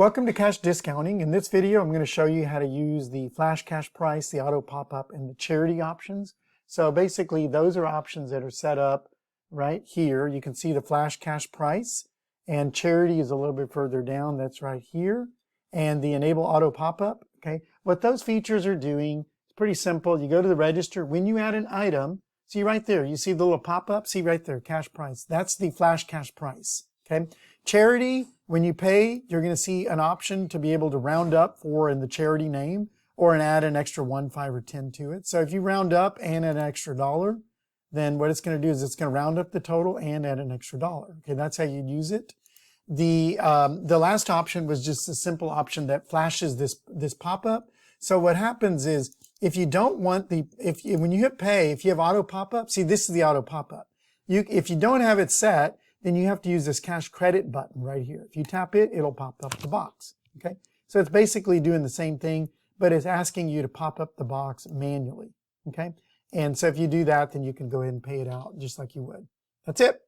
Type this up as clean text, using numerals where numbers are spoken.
Welcome to Cash Discounting. In this video, I'm going to show you how to use the flash cash price, the auto pop-up, and the charity options. So basically, those are options that are set up right here. You can see the flash cash price, and charity is a little bit further down. That's right here. And the enable auto pop-up. Okay, what those features are doing is pretty simple. You go to the register. When you add an item, see right there, you see the little pop-up? See right there, cash price. That's the flash cash price. Okay, charity, when you pay, you're going to see an option to be able to round up for in the charity name or add an extra 1, 5, or 10 to it. So if you round up and add an extra $1, then what it's going to do is it's going to round up the total and add an extra $1. Okay, that's how you'd use it. The last option was just a simple option that flashes this pop-up. So what happens is if you don't want when you hit pay, if you have auto pop-up, see this is the auto pop-up. If you don't have it set, then you have to use this cash credit button right here. If you tap it, it'll pop up the box. Okay, so it's basically doing the same thing, but it's asking you to pop up the box manually. Okay, and so if you do that, then you can go ahead and pay it out just like you would. That's it.